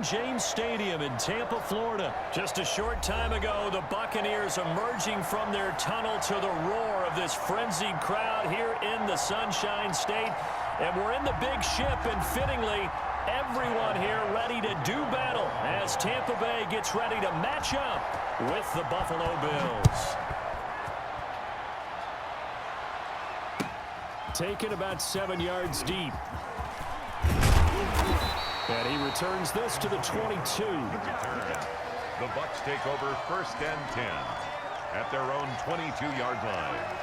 James Stadium in Tampa, Florida. Just a short time ago, the Buccaneers emerging from their tunnel to the roar of this frenzied crowd here in the Sunshine State. And we're in the big ship, and fittingly, everyone here ready to do battle as Tampa Bay gets ready to match up with the Buffalo Bills. Taken about 7 yards deep. And he returns this to the 22. The Bucs take over 1st and 10 at their own 22-yard line.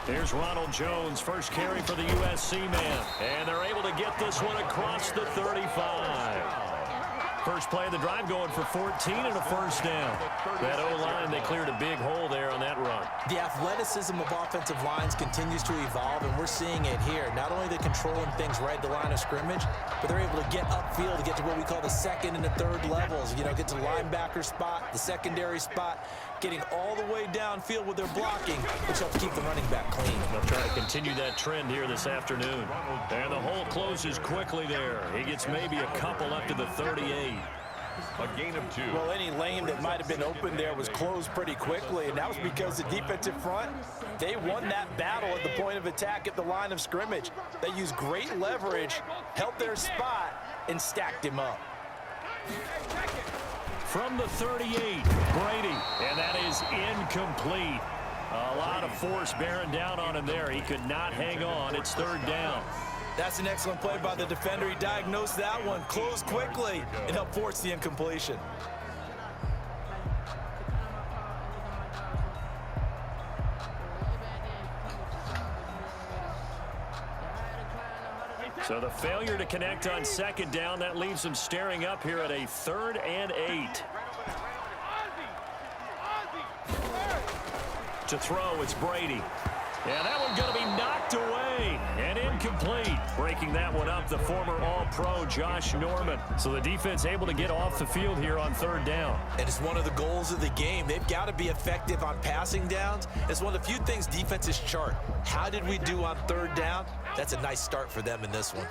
Here's Ronald Jones, first carry for the USC man. And they're able to get this one across the 35. First play of the drive going for 14 and a first down. That O-line, they cleared a big hole there on that run. The athleticism of offensive lines continues to evolve, and we're seeing it here. Not only are they controlling things right at the line of scrimmage, but they're able to get upfield to get to what we call the second and the third levels. You know, get to the linebacker spot, the secondary spot, getting all the way downfield with their blocking, which helps keep the running back clean. They'll try to continue that trend here this afternoon. And the hole closes quickly there. He gets maybe a couple up to the 38. A gain of 2. Well, any lane that might have been open there was closed pretty quickly, and that was because the defensive front, they won that battle at the point of attack at the line of scrimmage. They used great leverage, held their spot, and stacked him up. From the 38, Brady, and that is incomplete. A lot of force bearing down on him there. He could not hang on. It's 3rd down. That's an excellent play by the defender. He diagnosed that one, closed quickly, and helped force the incompletion. So the failure to connect on 2nd down, that leaves them staring up here at a 3rd and 8. To throw, it's Brady. Yeah, that one's going to be knocked away and incomplete. Breaking that one up, the former All-Pro Josh Norman. So the defense able to get off the field here on 3rd down. And it's one of the goals of the game. They've got to be effective on passing downs. It's one of the few things defenses chart. How did we do on 3rd down? That's a nice start for them in this one.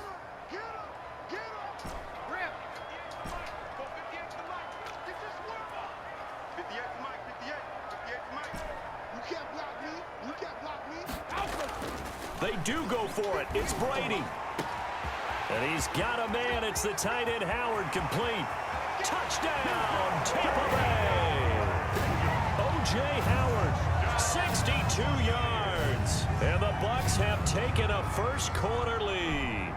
They do go for it. It's Brady. And he's got a man. It's the tight end Howard, complete. Touchdown, Tampa Bay. O.J. Howard, 62 yards. And the Bucs have taken a first-quarter lead.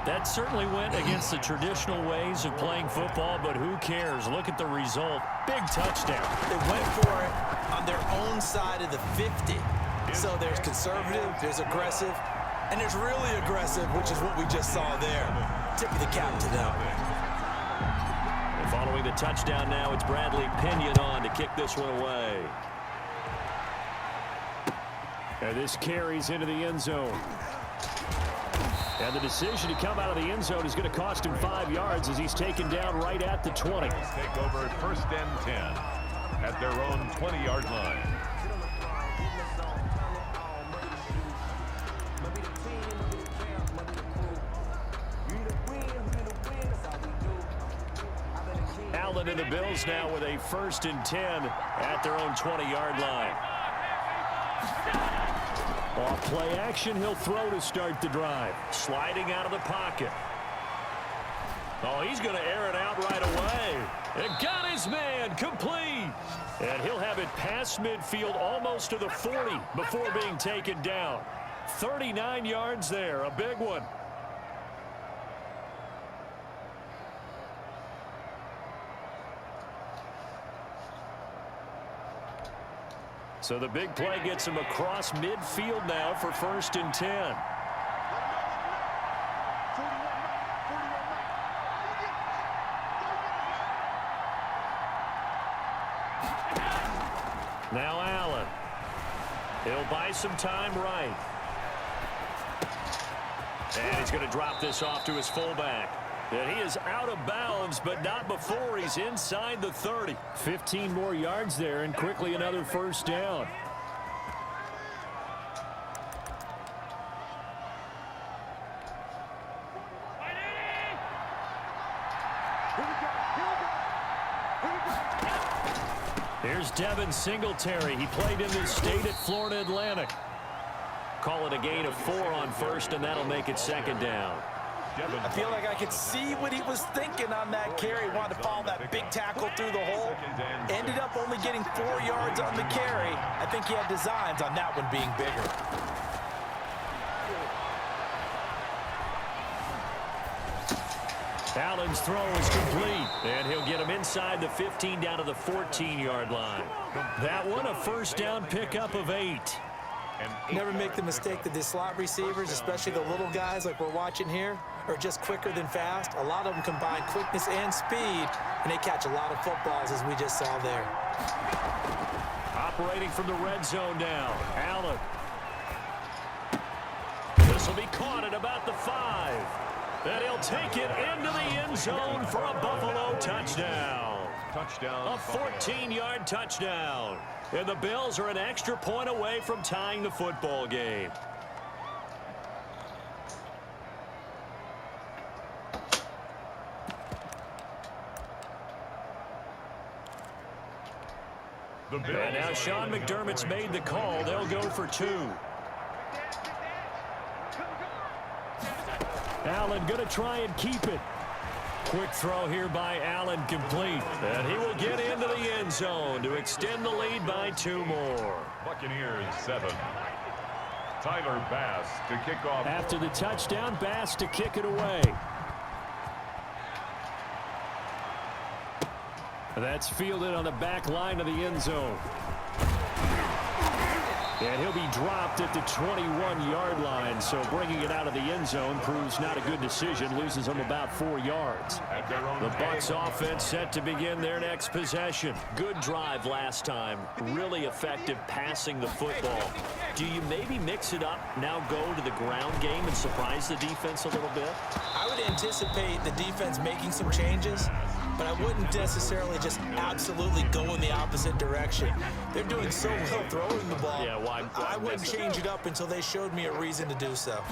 That certainly went against the traditional ways of playing football, but who cares? Look at the result. Big touchdown. They went for it on their own side of the 50. So there's conservative, there's aggressive, and there's really aggressive, which is what we just saw there. Tip of the cap to them. And following the touchdown now, it's Bradley Pinion on to kick this one away. And this carries into the end zone. And the decision to come out of the end zone is going to cost him 5 yards as he's taken down right at the 20. Take over 1st and 10 at their own 20-yard line. Allen and the Bills now with a 1st and 10 at their own 20-yard line. Off play action, he'll throw to start the drive. Sliding out of the pocket. Oh, he's going to air it out right away. And got his man, complete. And he'll have it past midfield almost to the 40 before being taken down. 39 yards there, a big one. So the big play gets him across midfield now for 1st and 10. Now Allen. He'll buy some time right. And he's going to drop this off to his fullback. And he is out of bounds, but not before he's inside the 30. 15 more yards there, and quickly another first down. Here's Devin Singletary. He played in this state at Florida Atlantic. Call it a gain of 4 on first, and that'll make it second down. I feel like I could see what he was thinking on that carry. Wanted to follow that big tackle through the hole. Ended up only getting 4 yards on the carry. I think he had designs on that one being bigger. Allen's throw is complete, and he'll get him inside the 15 down to the 14-yard line. That one a first down pickup of 8. Never make the mistake that the slot receivers, especially the little guys like we're watching here, are just quicker than fast. A lot of them combine quickness and speed, and they catch a lot of footballs, as we just saw there. Operating from the red zone now, Allen. This will be caught at about the 5. And he'll take it into the end zone for a Buffalo touchdown. A 14-yard touchdown. And the Bills are an extra point away from tying the football game. And now Sean McDermott's made the call. They'll go for 2. Allen going to try and keep it. Quick throw here by Allen, complete. And he will get into the end zone to extend the lead by 2 more. Buccaneers 7. Tyler Bass to kick off. After the touchdown, Bass to kick it away. That's fielded on the back line of the end zone. And he'll be dropped at the 21-yard line, so bringing it out of the end zone proves not a good decision, loses him about 4 yards. The Bucs offense set to begin their next possession. Good drive last time, really effective passing the football. Do you maybe mix it up, now go to the ground game and surprise the defense a little bit? I would anticipate the defense making some changes, but I wouldn't necessarily just absolutely go in the opposite direction. They're doing so well throwing the ball. Yeah, I wouldn't change it up until they showed me a reason to do so.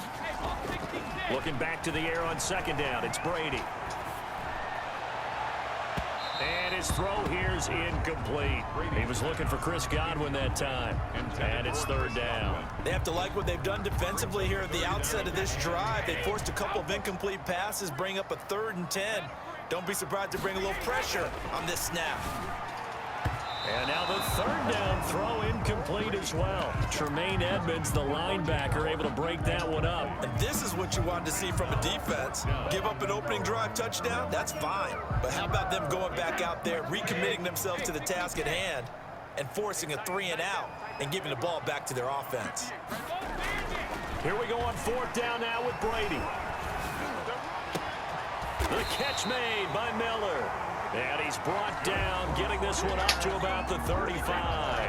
Looking back to the air on second down, it's Brady. And his throw here's incomplete. He was looking for Chris Godwin that time. And it's third down. They have to like what they've done defensively here at the outset of this drive. They forced a couple of incomplete passes, bring up a 3rd and 10. Don't be surprised to bring a little pressure on this snap. And now the third down throw incomplete as well. Tremaine Edmonds, the linebacker, able to break that one up. And this is what you wanted to see from a defense. Give up an opening drive touchdown, that's fine. But how about them going back out there, recommitting themselves to the task at hand, and forcing a 3 and out, and giving the ball back to their offense. Here we go on 4th down now with Brady. The catch made by Miller. And he's brought down, getting this one up to about the 35.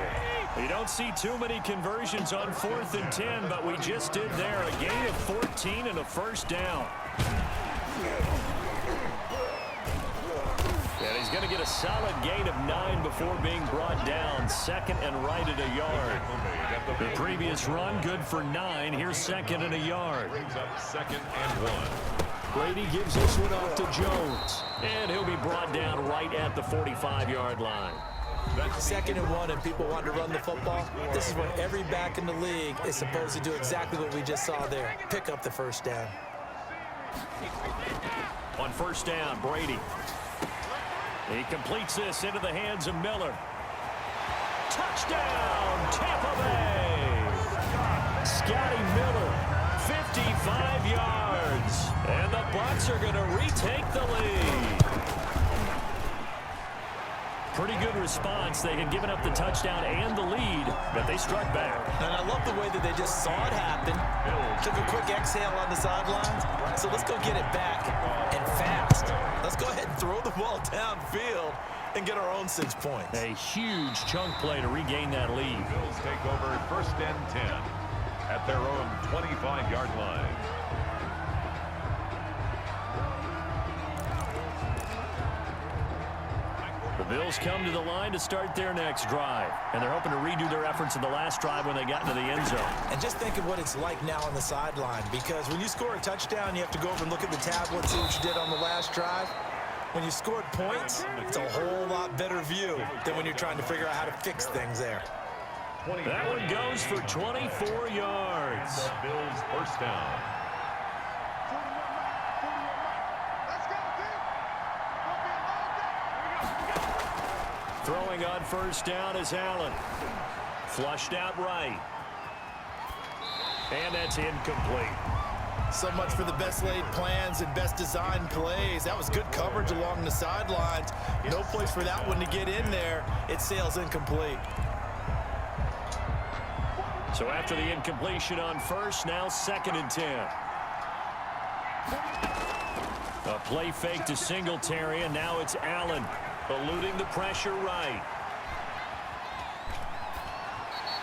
You don't see too many conversions on 4th and 10, but we just did there. A gain of 14 and a first down. And he's going to get a solid gain of 9 before being brought down. 2nd and right at a yard. The previous run, good for 9. Here's 2nd and a yard. Brings up 2nd and 1. Brady gives this one off to Jones. And he'll be brought down right at the 45-yard line. 2nd and 1, and people want to run the football. This is when every back in the league is supposed to do exactly what we just saw there. Pick up the first down. On 1st down, Brady. He completes this into the hands of Miller. Touchdown, Tampa Bay! Scotty Miller, 55 yards. And the Bucs are going to retake the lead. Pretty good response. They had given up the touchdown and the lead, but they struck back. And I love the way that they just saw it happen. Took a quick exhale on the sidelines. So let's go get it back, and fast. Let's go ahead and throw the ball downfield and get our own 6 points. A huge chunk play to regain that lead. Bills take over 1st and 10 at their own 25-yard line. Bills come to the line to start their next drive. And they're hoping to redo their efforts in the last drive when they got into the end zone. And just think of what it's like now on the sideline, because when you score a touchdown, you have to go over and look at the tablet, see what you did on the last drive. When you scored points, it's a whole lot better view than when you're trying to figure out how to fix things there. That one goes for 24 yards. The Bills first down. Throwing on first down is Allen. Flushed out right. And that's incomplete. So much for the best laid plans and best designed plays. That was good coverage along the sidelines. No place for that one to get in there. It sails incomplete. So after the incompletion on first, now 2nd and 10. A play fake to Singletary, and now it's Allen eluding the pressure right.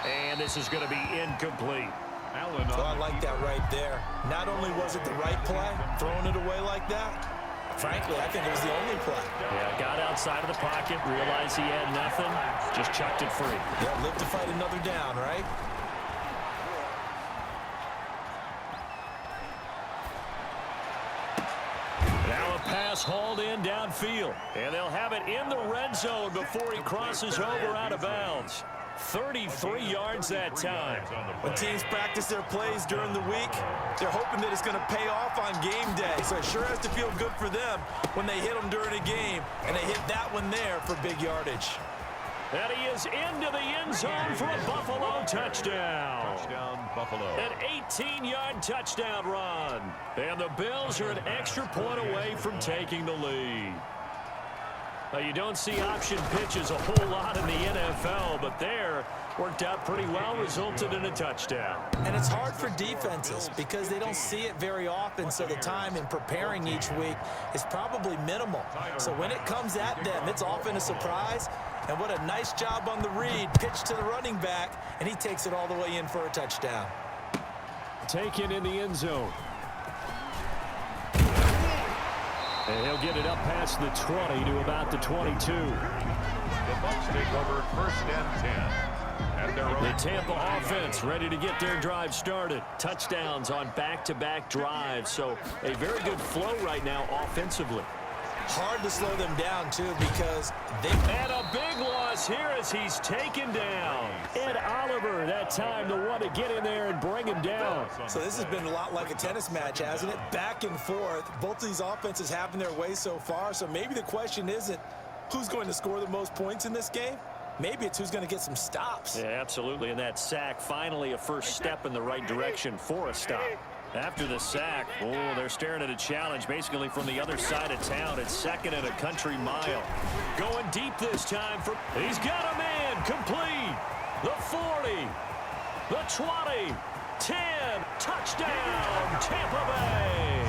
And this is going to be incomplete. Allen So I like that right there. Not only was it the right play, throwing it away like that, frankly, I think it was the only play. Yeah, got outside of the pocket, realized he had nothing, just chucked it free. Yeah, live to fight another down, right? Now a pass hauled in downfield. And they'll have it in the red zone before he crosses over out of bounds. 33 yards that time. When teams practice their plays during the week, they're hoping that it's going to pay off on game day. So it sure has to feel good for them when they hit them during a game, and they hit that one there for big yardage. And he is into the end zone for a Buffalo touchdown. Touchdown, Buffalo. An 18-yard touchdown run. And the Bills are an extra point away from taking the lead. Now, you don't see option pitches a whole lot in the NFL, but there worked out pretty well, resulted in a touchdown. And it's hard for defenses because they don't see it very often, so the time in preparing each week is probably minimal. So when it comes at them, it's often a surprise. And what a nice job on the read. Pitch to the running back, and he takes it all the way in for a touchdown. Taken in the end zone. And he'll get it up past the 20 to about the 22. The Bucs take over 1st and 10. At their own The Tampa offense ready to get their drive started. Touchdowns on back-to-back drives. So a very good flow right now offensively. Hard to slow them down, too, because they... And a big loss here as he's taken down. Ed Oliver, that time, the one to get in there and bring him down. So this has been a lot like a tennis match, hasn't it? Back and forth. Both of these offenses having their way so far. So maybe the question isn't who's going to score the most points in this game. Maybe it's who's going to get some stops. Yeah, absolutely. And that sack, finally a first step in the right direction for a stop. After the sack, they're staring at a challenge basically from the other side of town. It's 2nd and a country mile. Going deep this time. He's got a man complete. The 40, the 20, 10, touchdown, Tampa Bay.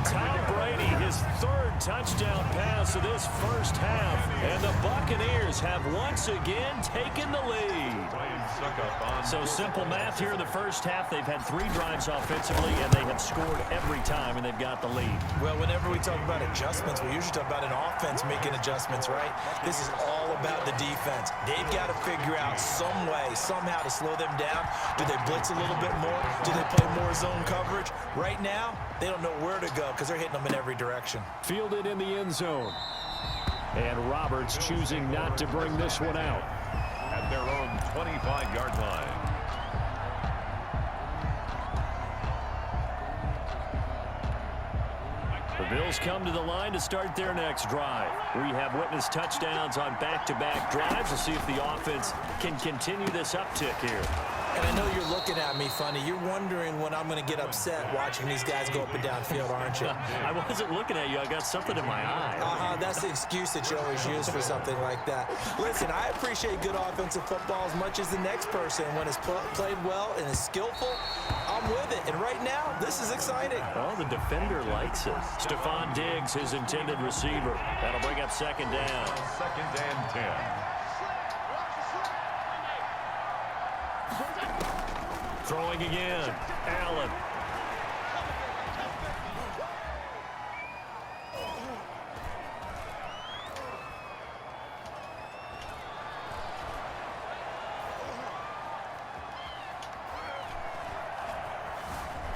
Tom Brady, his 3rd touchdown pass of this first half. And the Buccaneers have once again taken the lead. So simple math here in the first half. They've had 3 drives offensively, and they have scored every time, and they've got the lead. Well, whenever we talk about adjustments, we usually talk about an offense making adjustments, right? This is all about the defense. They've got to figure out some way, somehow to slow them down. Do they blitz a little bit more? Do they play more zone coverage? Right now, they don't know where to go because they're hitting them in every direction. Fielded in the end zone. And Roberts choosing not to bring this one out. At their own 25-yard line. The Bills come to the line to start their next drive. We have witnessed touchdowns on back-to-back drives. We'll see if the offense can continue this uptick here. And I know you're looking at me funny. You're wondering when I'm going to get upset watching these guys go up and down field, aren't you? I wasn't looking at you. I got something in my eye. That's the excuse that you always use for something like that. Listen, I appreciate good offensive football as much as the next person. When it's played well and is skillful, I'm with it. And right now, this is exciting. Well, the defender likes it. Stephon Diggs, his intended receiver. That'll bring up 2nd down. 2nd and 10. Throwing again. Allen.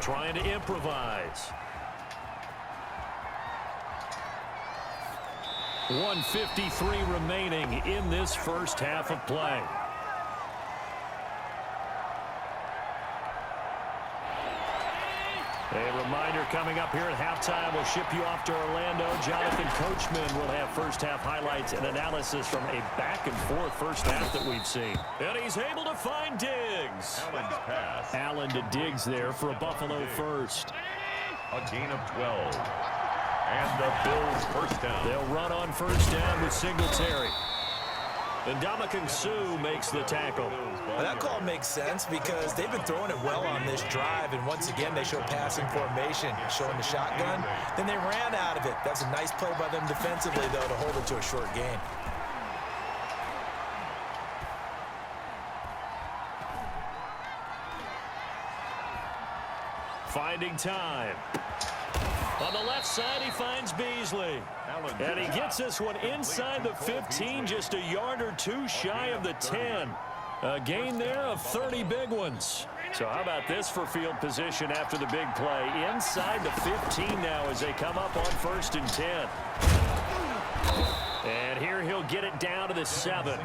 trying to improvise. 1:53 remaining in this first half of play. A reminder coming up here at halftime, we'll ship you off to Orlando. Jonathan Coachman will have first-half highlights and analysis from a back-and-forth first half that we've seen. And he's able to find Diggs. Allen's pass. Allen to Diggs there for a Buffalo first. A gain of 12. And the Bills first down. They'll run on first down with Singletary. And Ndamukong Suh makes the tackle. Well, that call makes sense because they've been throwing it well on this drive, and once again they show passing formation, showing the shotgun. Then they ran out of it. That's a nice play by them defensively, though, to hold it to a short gain. Finding time. On the left side, he finds Beasley. And he gets this one inside the 15, just a yard or two shy of the 10. A gain there of 30 big ones. So how about this for field position after the big play? Inside the 15 now as they come up on 1st and 10. And here he'll get it down to the 7.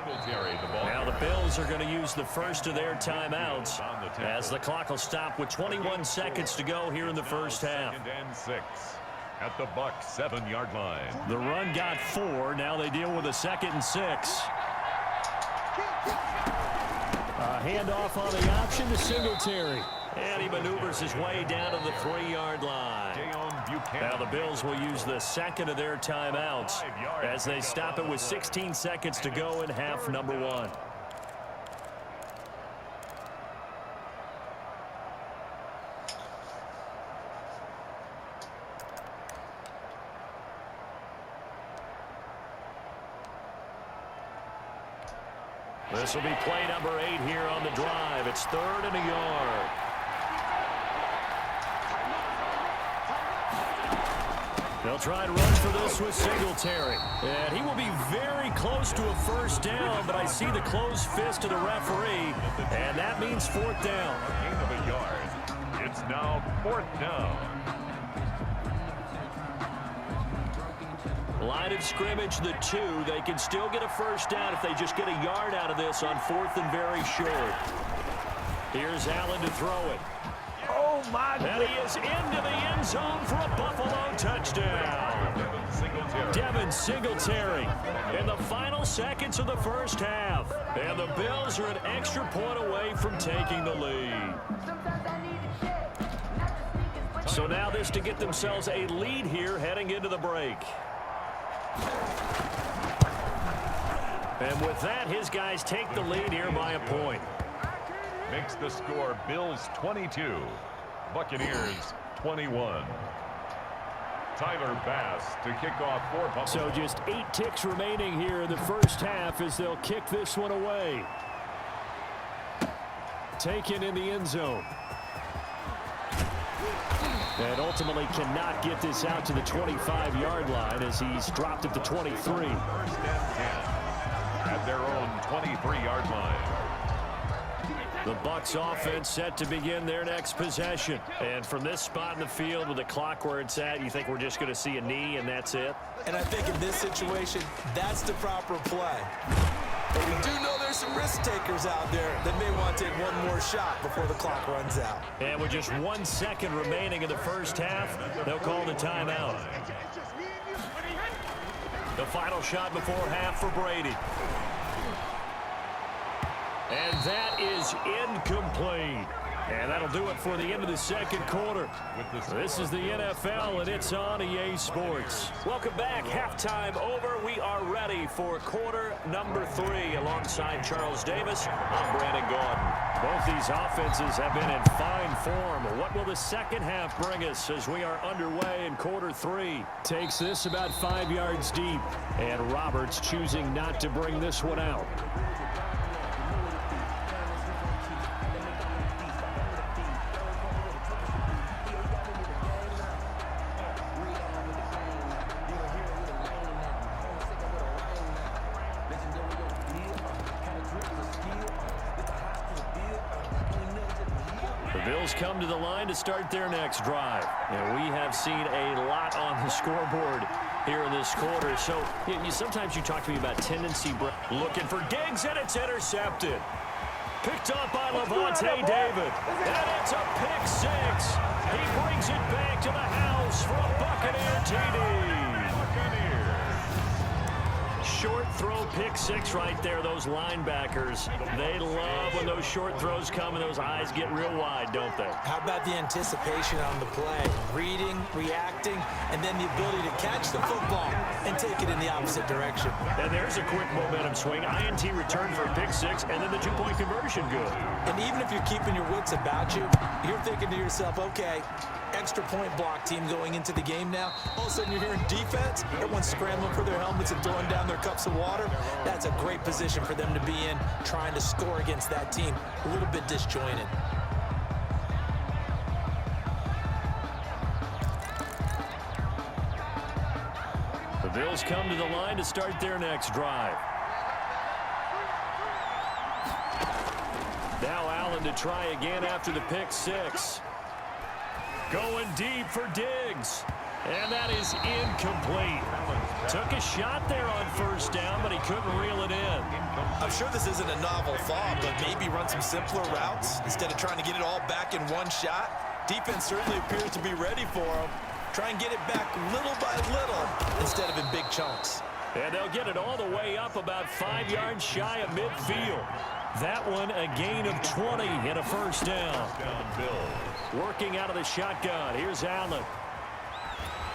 Now the Bills are going to use the first of their timeouts as the clock will stop with 21 seconds to go here in the first half. 2nd and 6 at the Bucs 7-yard line. The run got 4. Now they deal with a 2nd and 6. A handoff on the option to Singletary. And he maneuvers his way down to the 3-yard line. Now the Bills will use the second of their timeouts as they stop it with 16 seconds to go in half number 1. This will be play number 8 here on the drive. It's 3rd and a yard. They'll try and run for this with Singletary. And he will be very close to a first down, but I see the closed fist of the referee, and that means 4th down. A gain of a yard. It's now 4th down. Line of scrimmage, the 2. They can still get a first down if they just get a yard out of this on 4th and very short. Here's Allen to throw it. Oh, my And he is into the end zone for a Buffalo touchdown. Devin Singletary in the final seconds of the first half. And the Bills are an extra point away from taking the lead. So now this to get themselves a lead here heading into the break. And with that, his guys take the lead here by a point. Makes the score Bills 22, Buccaneers 21. Tyler Bass to kick off for Buffalo. So just 8 ticks remaining here in the first half as they'll kick this one away. Taken in the end zone. And ultimately cannot get this out to the 25-yard line as he's dropped at the 23. 1st and 10 at their own 23-yard line. The Bucs offense set to begin their next possession. And from this spot in the field with the clock where it's at, you think we're just going to see a knee and that's it? And I think in this situation, that's the proper play. But we do know there's some risk takers out there that may want to take one more shot before the clock runs out. And with just 1 second remaining in the first half, they'll call the timeout. The final shot before half for Brady. And that is incomplete. And that'll do it for the end of the second quarter. This is the NFL, and it's on EA Sports. Welcome back. Halftime over. We are ready for quarter number 3. Alongside Charles Davis, I'm Brandon Gordon. Both these offenses have been in fine form. What will the second half bring us as we are underway in quarter 3? Takes this about 5 yards deep. And Roberts choosing not to bring this one out. Bills come to the line to start their next drive. And we have seen a lot on the scoreboard here in this quarter. So sometimes you talk to me about tendency. Looking for Diggs, and it's intercepted. Picked up by Levante David. And it's a pick six. He brings it back to the house for a Buccaneer TD. Short throw pick six right there. Those linebackers, they love when those short throws come and those eyes get real wide, don't they? How about the anticipation on the play? Reading, reacting, and then the ability to catch the football and take it in the opposite direction. And there's a quick momentum swing. INT return for a pick six, and then the two-point conversion good. And even if you're keeping your wits about you, you're thinking to yourself, okay, extra point block team going into the game now. All of a sudden you're hearing defense. Everyone's scrambling for their helmets and throwing down their cups of water. That's a great position for them to be in, trying to score against that team. A little bit disjointed. The Bills come to the line to start their next drive. Now Allen to try again after the pick six. Going deep for Diggs. And that is incomplete. Took a shot there on first down, but he couldn't reel it in. I'm sure this isn't a novel thought, but maybe run some simpler routes instead of trying to get it all back in one shot. Defense certainly appears to be ready for him. Try and get it back little by little instead of in big chunks. And they'll get it all the way up about 5 yards shy of midfield. That one a gain of 20 and a first down. Working out of the shotgun. Here's Allen.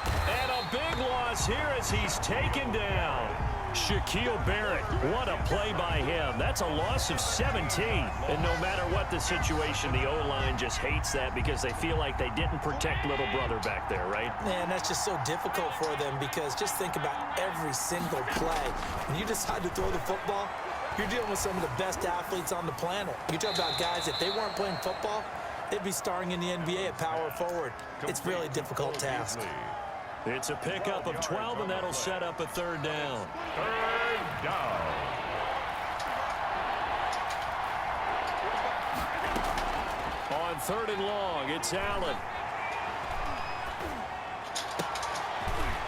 And a big loss here as he's taken down. Shaquille Barrett, what a play by him. That's a loss of 17. And no matter what the situation, the O-line just hates that because they feel like they didn't protect little brother back there, right? Man, that's just so difficult for them because just think about every single play. When you decide to throw the football, you're dealing with some of the best athletes on the planet. You talk about guys, if they weren't playing football, they'd be starring in the NBA at power forward. It's really a difficult task. It's a pickup of 12, and that'll set up a third down. Third down. On third and long, it's Allen.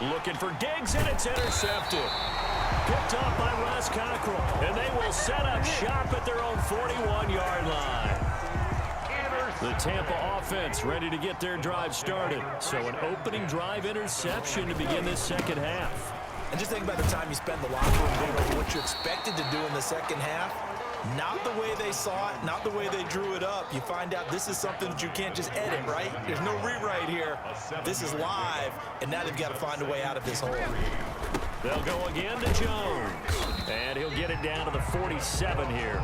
Looking for Diggs, and it's intercepted. Picked off by Ross Cockrell, and they will set up shop at their own 41-yard line. The Tampa offense ready to get their drive started. So an opening drive interception to begin this second half. And just think about the time you spend in the locker room going over what you expected to do in the second half. Not the way they saw it, not the way they drew it up. You find out this is something that you can't just edit, right? There's no rewrite here. This is live, and now they've got to find a way out of this hole. They'll go again to Jones. And he'll get it down to the 47 here.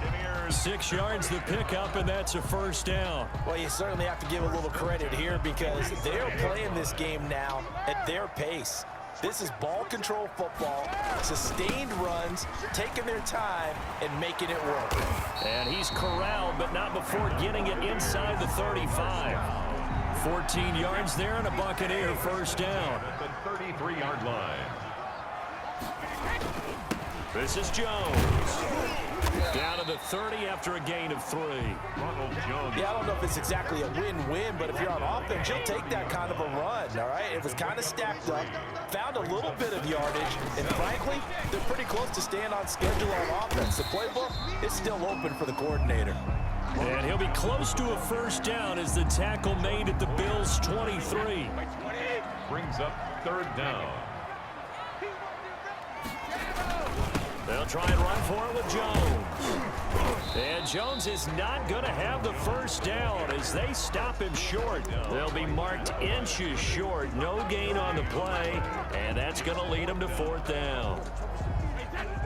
6 yards the pickup, and that's a first down. Well, you certainly have to give a little credit here because they're playing this game now at their pace. This is ball control football, sustained runs, taking their time, and making it work. And he's corralled, but not before getting it inside the 35. 14 yards there and a Buccaneer first down. At the 33-yard line. This is Jones. Down to the 30 after a gain of 3. Ronald Jones. Yeah, I don't know if it's exactly a win-win, but if you're on offense, you'll take that kind of a run, all right? It was kind of stacked up, found a little bit of yardage, and frankly, they're pretty close to staying on schedule on offense. The playbook is still open for the coordinator. And he'll be close to a first down as the tackle made at the Bills' 23. Brings up third down. They'll try and run for it with Jones. And Jones is not going to have the first down as they stop him short. They'll be marked inches short. No gain on the play, and that's going to lead them to fourth down.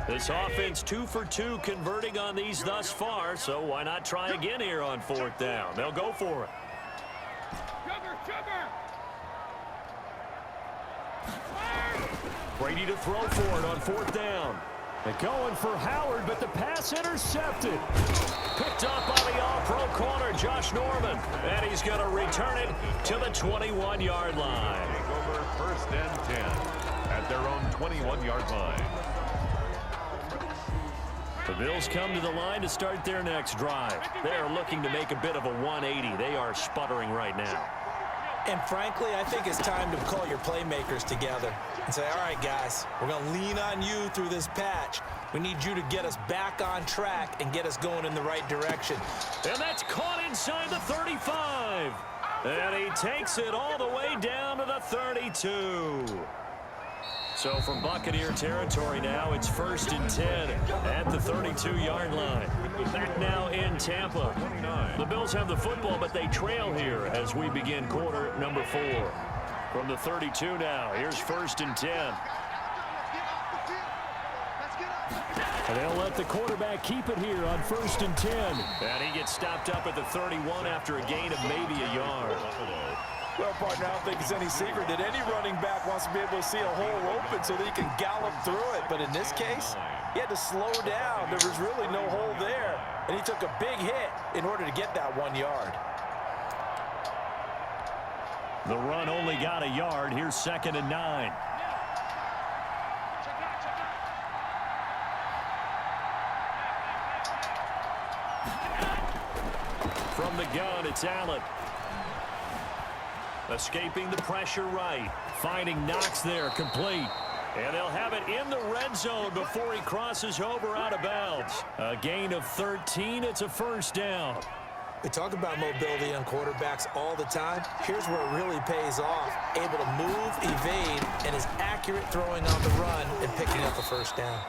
This offense 2 for 2 converting on these thus far, so why not try again here on fourth down? They'll go for it. Brady to throw for it on fourth down. They're going for Howard, but the pass intercepted. Picked up by the all-pro corner, Josh Norman. And he's going to return it to the 21-yard line. Take over first and 10 at their own 21-yard line. The Bills come to the line to start their next drive. They are looking to make a bit of a 180. They are sputtering right now. And frankly, I think it's time to call your playmakers together and say, all right, guys, we're going to lean on you through this patch. We need you to get us back on track and get us going in the right direction. And that's caught inside the 35. And he takes it all the way down to the 32. So from Buccaneer territory now, it's 1st and 10 at the 32-yard line. Back now in Tampa. The Bills have the football, but they trail here as we begin quarter number 4. From the 32 now, here's 1st and 10. And they'll let the quarterback keep it here on 1st and 10. And he gets stopped up at the 31 after a gain of maybe a yard. Well, partner, I don't think it's any secret that any running back wants to be able to see a hole open so that he can gallop through it. But in this case, he had to slow down. There was really no hole there. And he took a big hit in order to get that 1 yard. The run only got a yard. Here's 2nd and 9. From the gun, it's Allen. Escaping the pressure right. Finding Knox there, complete. And they'll have it in the red zone before he crosses over out of bounds. A gain of 13. It's a 1st down. We talk about mobility on quarterbacks all the time. Here's where it really pays off. Able to move, evade, and is accurate throwing on the run and picking up a 1st down.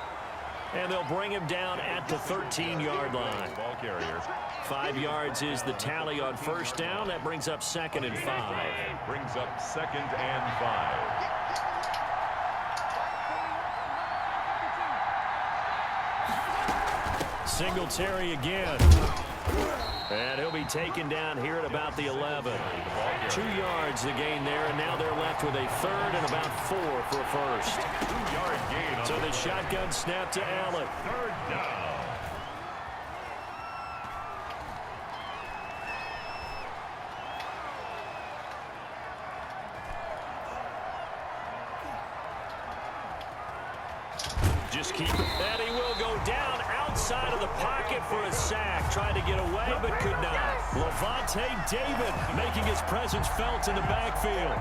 And they'll bring him down at the 13-yard line. Ball carrier. 5 yards is the tally on 1st down. That brings up 2nd and 5. Brings up 2nd and 5. Singletary again. And he'll be taken down here at about the 11. 2 yards the gain there, and now they're left with a 3rd and about 4 for a 1st. 2-yard gain. So the shotgun snap to Allen. 3rd down. Just keep it. And he will go down outside of the pocket for a sack. Tried to get away, but could not. Levante David making his presence felt in the backfield.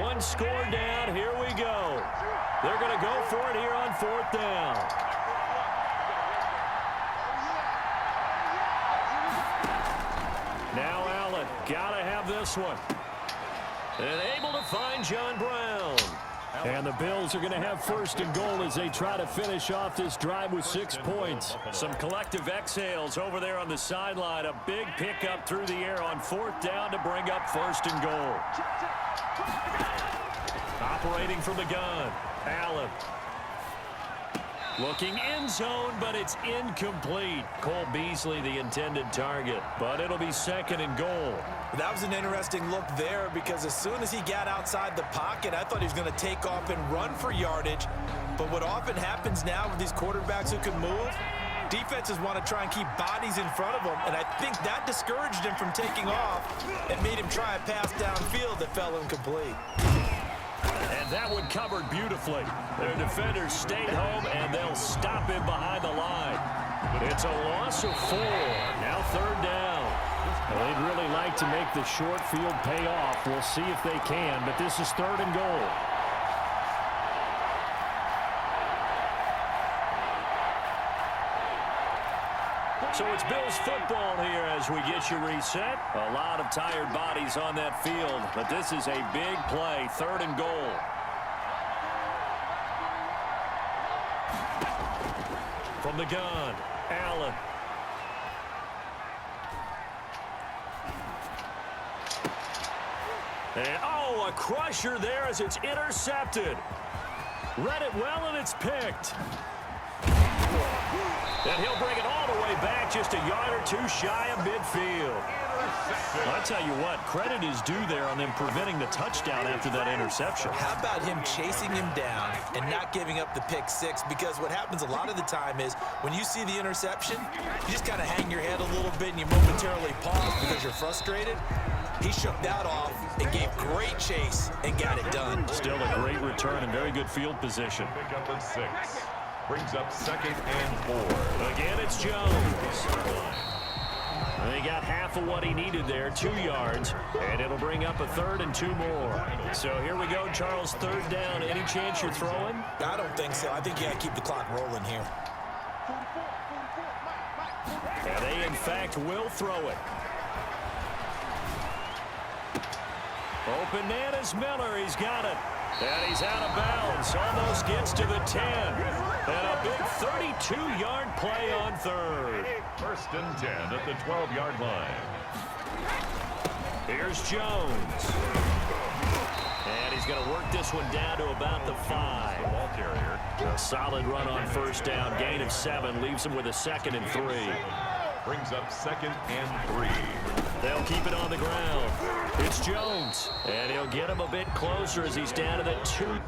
One score down. Here we go. They're going to go for it here on 4th down. Now Allen, gotta have this one. And able to find John Brown. And the Bills are going to have 1st and goal as they try to finish off this drive with 6 points. Some collective exhales over there on the sideline. A big pickup through the air on 4th down to bring up 1st and goal. Operating from the gun, Allen. Looking end zone, but it's incomplete. Cole Beasley, the intended target, but it'll be 2nd and goal. That was an interesting look there because as soon as he got outside the pocket, I thought he was going to take off and run for yardage. But what often happens now with these quarterbacks who can move, defenses want to try and keep bodies in front of them, and I think that discouraged him from taking off and made him try a pass downfield that fell incomplete. And that one covered beautifully. Their defenders stayed home, and they'll stop him behind the line. It's a loss of 4. Now 3rd down. Well, they'd really like to make the short field pay off. We'll see if they can, but this is 3rd and goal. So it's Bills football here as we get you reset. A lot of tired bodies on that field, but this is a big play. 3rd and goal. From the gun, Allen. And, oh, a crusher there as it's intercepted. Read it well, and it's picked. And he'll bring it all the way back, just a yard or 2 shy of midfield. Well, I'll tell you what, credit is due there on them preventing the touchdown after that interception. How about him chasing him down and not giving up the pick 6? Because what happens a lot of the time is when you see the interception, you just kind of hang your head a little bit and you momentarily pause because you're frustrated. He shook that off and gave great chase and got it done. Still a great return and very good field position. Pick up at 6. Brings up 2nd and 4. Again, it's Jones. He got half of what he needed there, 2 yards, and it'll bring up a 3rd and 2 more. So here we go, Charles, 3rd down. Any chance you're throwing? I don't think so. I think you got to keep the clock rolling here. And they, in fact, will throw it. Bananas Miller, he's got it. And he's out of bounds, almost gets to the 10. And a big 32-yard play on 3rd. 1st and 10 at the 12-yard line. Here's Jones. And he's going to work this one down to about the 5. Ball carrier. A solid run on 1st down. Gain of 7 leaves him with a 2nd and 3. Brings up 2nd and 3. They'll keep it on the ground. It's Jones. And he'll get him a bit closer as he's down to the 2.